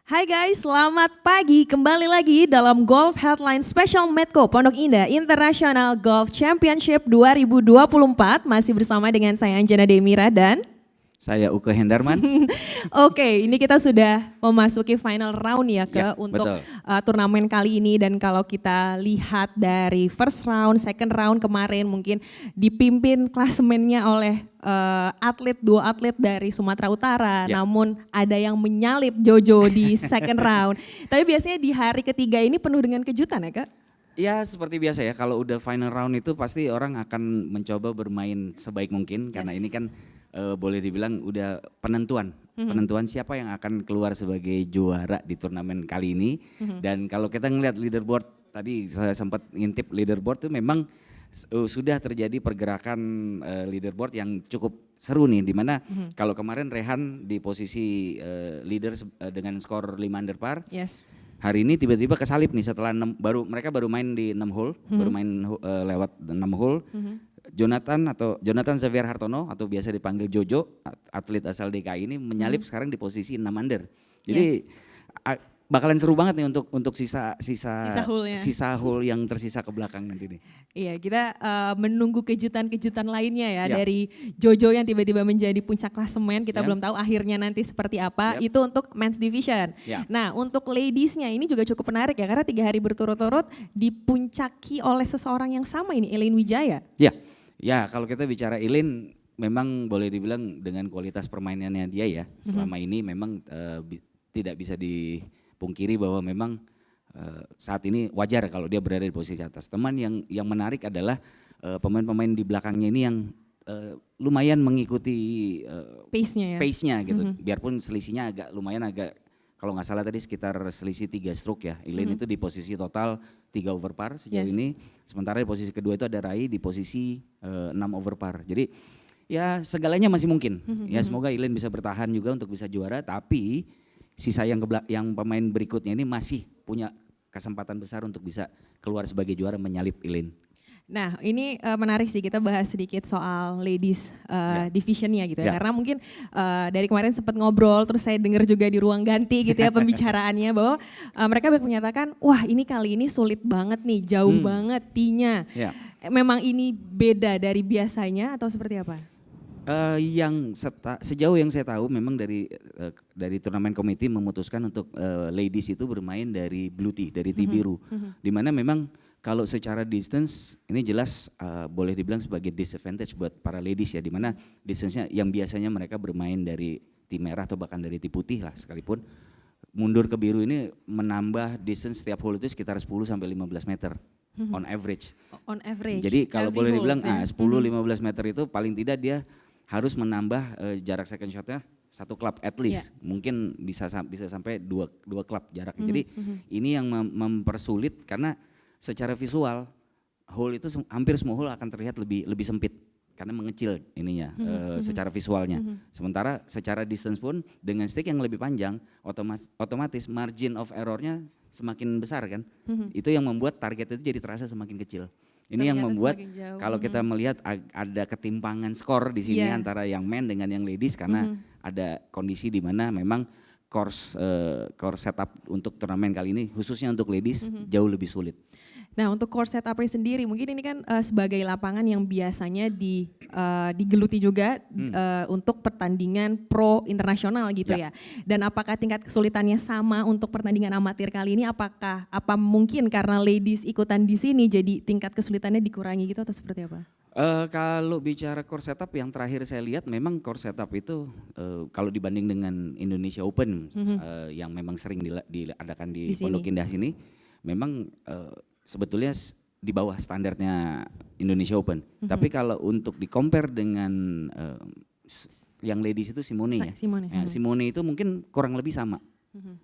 Hai guys, selamat pagi. Kembali lagi dalam Golf Headline Special Medco Pondok Indah International Golf Championship 2024. Masih bersama dengan saya Anjana Demira dan Saya Uke Hendarman. Oke, ini kita sudah memasuki final round ya Ya, untuk betul. turnamen kali ini, dan kalau kita lihat dari first round, second round kemarin mungkin dipimpin klasemennya oleh dua atlet dari Sumatera Utara, Ya. namun ada yang menyalip Jojo di second round. Tapi biasanya di hari ketiga ini penuh dengan kejutan ya Kak? Ya seperti biasa ya, kalau udah final round itu pasti orang akan mencoba bermain sebaik mungkin. Karena ini kan boleh dibilang udah penentuan. Penentuan siapa yang akan keluar sebagai juara di turnamen kali ini. Dan kalau kita ngelihat leaderboard, tadi saya sempat ngintip leaderboard itu memang sudah terjadi pergerakan leaderboard yang cukup seru nih, dimana kalau kemarin Rehan di posisi leader dengan skor 5 under par. Yes. Hari ini tiba-tiba kesalip nih setelah mereka baru main di 6 hole, baru main lewat 6 hole. Jonathan Xavier Hartono atau biasa dipanggil Jojo, atlet asal DKI ini menyalip sekarang di posisi 6 under. Jadi bakalan seru banget nih untuk sisa hole-nya. sisa hole yang tersisa ke belakang nanti nih. Iya, kita menunggu kejutan-kejutan lainnya ya, Ya. dari Jojo yang tiba-tiba menjadi puncak klasemen. Kita Ya. belum tahu akhirnya nanti seperti apa. Ya. Itu untuk men's division. Ya. Nah, untuk ladiesnya ini juga cukup menarik ya, karena 3 hari berturut-turut dipuncaki oleh seseorang yang sama ini, Elaine Wijaya. Ya kalau kita bicara Elaine, memang boleh dibilang dengan kualitas permainannya dia ya, selama ini memang tidak bisa dipungkiri bahwa memang saat ini wajar kalau dia berada di posisi atas. Teman yang menarik adalah pemain-pemain di belakangnya ini yang lumayan mengikuti Pace-nya ya. pace-nya gitu. Biarpun selisihnya agak kalau nggak salah tadi sekitar selisih 3 stroke ya. Elaine itu di posisi total 3 over par sejauh ini. Sementara di posisi kedua itu ada Rai di posisi 6 over par. Jadi ya segalanya masih mungkin. Ya semoga Elaine bisa bertahan juga untuk bisa juara, tapi sisa yang pemain berikutnya ini masih punya kesempatan besar untuk bisa keluar sebagai juara menyalip Elaine. Nah, ini menarik sih, kita bahas sedikit soal ladies divisionnya gitu ya. Karena mungkin dari kemarin sempat ngobrol, terus saya dengar juga di ruang ganti gitu ya pembicaraannya, bahwa mereka banyak menyatakan, wah ini kali ini sulit banget nih, jauh banget T-nya. Memang ini beda dari biasanya atau seperti apa? Sejauh yang saya tahu memang dari turnamen komite memutuskan untuk ladies itu bermain dari blue tee, dari tee biru. Dimana memang kalau secara distance ini jelas boleh dibilang sebagai disadvantage buat para ladies ya, dimana distance-nya yang biasanya mereka bermain dari tee merah atau bahkan dari tee putih lah sekalipun, mundur ke biru ini menambah distance setiap hole itu sekitar 10 sampai 15 meter on average. On average. Jadi kalau Every boleh holes dibilang ya. 10-15 meter itu paling tidak dia harus menambah jarak second shotnya 1 club at least. Mungkin bisa sampai 2 club jaraknya. Jadi ini yang mempersulit karena secara visual hole itu hampir semua hole akan terlihat lebih sempit karena mengecil ininya secara visualnya. Sementara secara distance pun dengan stick yang lebih panjang otomatis margin of errornya semakin besar kan. Itu yang membuat target itu jadi terasa semakin kecil. Ini yang membuat kalau kita melihat ada ketimpangan skor di sini antara yang men dengan yang ladies karena ada kondisi di mana memang course setup untuk turnamen kali ini khususnya untuk ladies jauh lebih sulit. Nah, untuk course setup-nya sendiri, mungkin ini kan sebagai lapangan yang biasanya digeluti juga untuk pertandingan pro internasional gitu ya. Dan apakah tingkat kesulitannya sama untuk pertandingan amatir kali ini? Apa mungkin karena ladies ikutan di sini jadi tingkat kesulitannya dikurangi gitu atau seperti apa? Kalau bicara course setup yang terakhir saya lihat memang course setup itu kalau dibanding dengan Indonesia Open yang memang sering diadakan di Pondok Indah sini, memang sebetulnya di bawah standarnya Indonesia Open. Tapi kalau untuk di-compare dengan yang ladies itu Simone ya. Simone itu mungkin kurang lebih sama.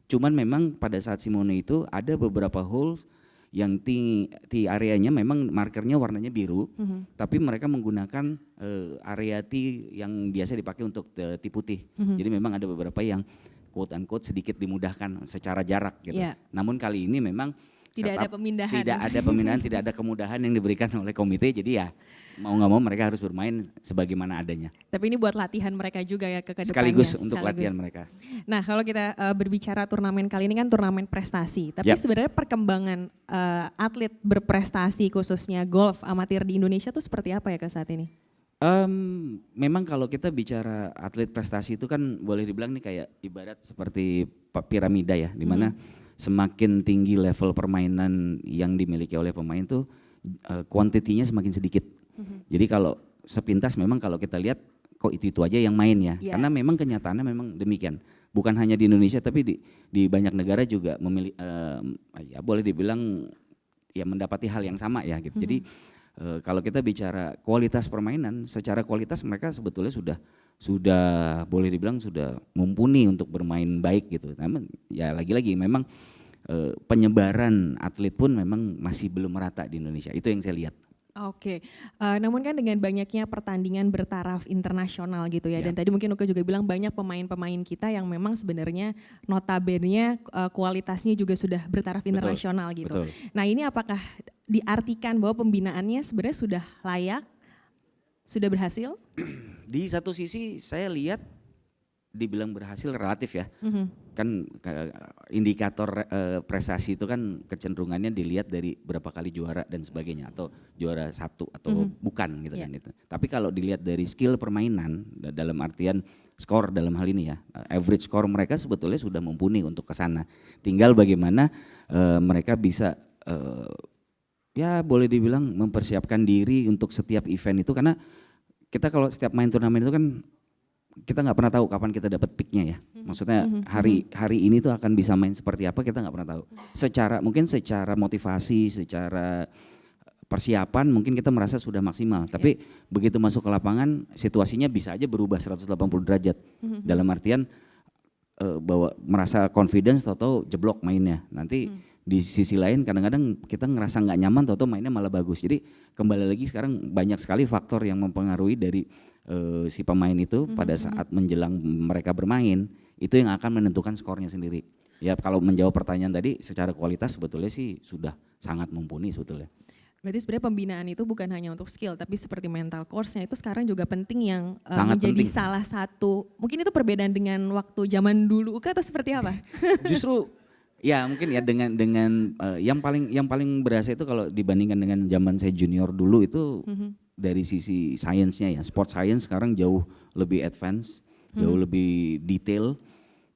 Cuman memang pada saat Simone itu ada beberapa holes yang tee areanya memang markernya warnanya biru, tapi mereka menggunakan area tee yang biasa dipakai untuk tee putih. Jadi memang ada beberapa yang quote unquote sedikit dimudahkan secara jarak gitu. Namun kali ini memang Tidak ada pemindahan. Tidak ada pemindahan, tidak ada kemudahan yang diberikan oleh komite. Jadi ya mau nggak mau mereka harus bermain sebagaimana adanya. Tapi ini buat latihan mereka juga ya ke depannya. Sekaligus untuk latihan mereka. Nah kalau kita berbicara turnamen kali ini kan turnamen prestasi. Tapi sebenarnya perkembangan atlet berprestasi khususnya golf amatir di Indonesia tuh seperti apa ya ke saat ini? Memang kalau kita bicara atlet prestasi itu kan boleh dibilang nih kayak ibarat seperti piramida ya, dimana semakin tinggi level permainan yang dimiliki oleh pemain tuh kuantitinya semakin sedikit. Jadi kalau sepintas memang kalau kita lihat kok itu aja yang main ya, karena memang kenyataannya memang demikian. Bukan hanya di Indonesia tapi di banyak negara juga ya boleh dibilang ya mendapati hal yang sama ya gitu. Jadi kalau kita bicara kualitas permainan, secara kualitas mereka sebetulnya sudah boleh dibilang sudah mumpuni untuk bermain baik gitu. Namun ya lagi-lagi memang penyebaran atlet pun memang masih belum merata di Indonesia. Itu yang saya lihat. Oke, namun kan dengan banyaknya pertandingan bertaraf internasional gitu ya, dan tadi mungkin Uke juga bilang banyak pemain-pemain kita yang memang sebenarnya notabene kualitasnya juga sudah bertaraf internasional gitu. Betul. Nah ini apakah diartikan bahwa pembinaannya sebenarnya sudah layak, sudah berhasil? Di satu sisi saya lihat dibilang berhasil relatif ya, kan indikator prestasi itu kan kecenderungannya dilihat dari berapa kali juara dan sebagainya, atau juara satu atau bukan gitu kan itu. Tapi kalau dilihat dari skill permainan dalam artian skor dalam hal ini ya, average skor mereka sebetulnya sudah mumpuni untuk ke sana. Tinggal bagaimana mereka bisa ya boleh dibilang mempersiapkan diri untuk setiap event itu, karena kita kalau setiap main turnamen itu kan kita nggak pernah tahu kapan kita dapat peaknya ya. Maksudnya hari ini tuh akan bisa main seperti apa kita nggak pernah tahu. Mungkin secara motivasi, secara persiapan mungkin kita merasa sudah maksimal. Tapi begitu masuk ke lapangan situasinya bisa aja berubah 180 derajat. Dalam artian bahwa merasa confidence atau jeblok mainnya. Nanti di sisi lain kadang-kadang kita ngerasa nggak nyaman atau mainnya malah bagus. Jadi kembali lagi sekarang banyak sekali faktor yang mempengaruhi dari si pemain itu pada saat menjelang mereka bermain, itu yang akan menentukan skornya sendiri. Ya kalau menjawab pertanyaan tadi, secara kualitas sebetulnya sih sudah sangat mumpuni sebetulnya. Berarti sebenarnya pembinaan itu bukan hanya untuk skill, tapi seperti mental course-nya itu sekarang juga penting yang menjadi penting. Salah satu, mungkin itu perbedaan dengan waktu zaman dulu atau seperti apa? Justru ya mungkin ya dengan yang paling berasa itu kalau dibandingkan dengan zaman saya junior dulu itu dari sisi sainsnya ya, sport science sekarang jauh lebih advance, jauh lebih detail,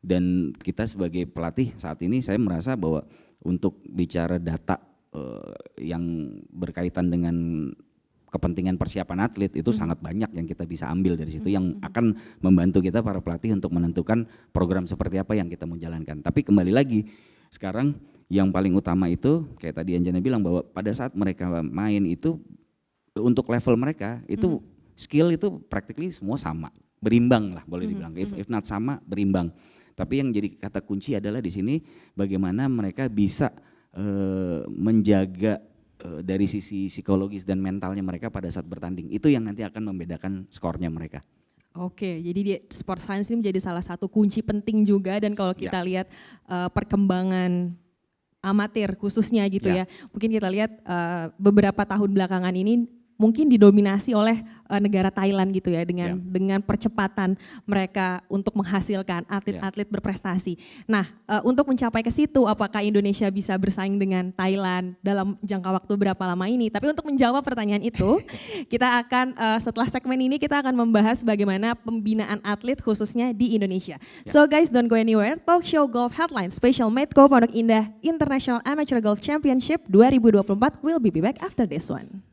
dan kita sebagai pelatih saat ini saya merasa bahwa untuk bicara data yang berkaitan dengan kepentingan persiapan atlet itu sangat banyak yang kita bisa ambil dari situ yang akan membantu kita para pelatih untuk menentukan program seperti apa yang kita mau jalankan. Tapi kembali lagi sekarang yang paling utama itu kayak tadi Anjana bilang bahwa pada saat mereka main itu untuk level mereka itu skill itu practically semua sama, berimbang lah boleh dibilang. If not sama, berimbang. Tapi yang jadi kata kunci adalah di sini bagaimana mereka bisa menjaga dari sisi psikologis dan mentalnya mereka pada saat bertanding. Itu yang nanti akan membedakan skornya mereka. Oke, jadi di sport science ini menjadi salah satu kunci penting juga, dan kalau kita lihat perkembangan amatir khususnya gitu ya, mungkin kita lihat beberapa tahun belakangan ini mungkin didominasi oleh negara Thailand gitu ya, dengan percepatan mereka untuk menghasilkan atlet-atlet berprestasi. Nah, untuk mencapai ke situ apakah Indonesia bisa bersaing dengan Thailand dalam jangka waktu berapa lama ini? Tapi untuk menjawab pertanyaan itu, kita akan setelah segmen ini kita akan membahas bagaimana pembinaan atlet khususnya di Indonesia. So guys, don't go anywhere. Talk Show Golf Headline Special Medco Pondok Indah International Amateur Golf Championship 2024 will be back after this one.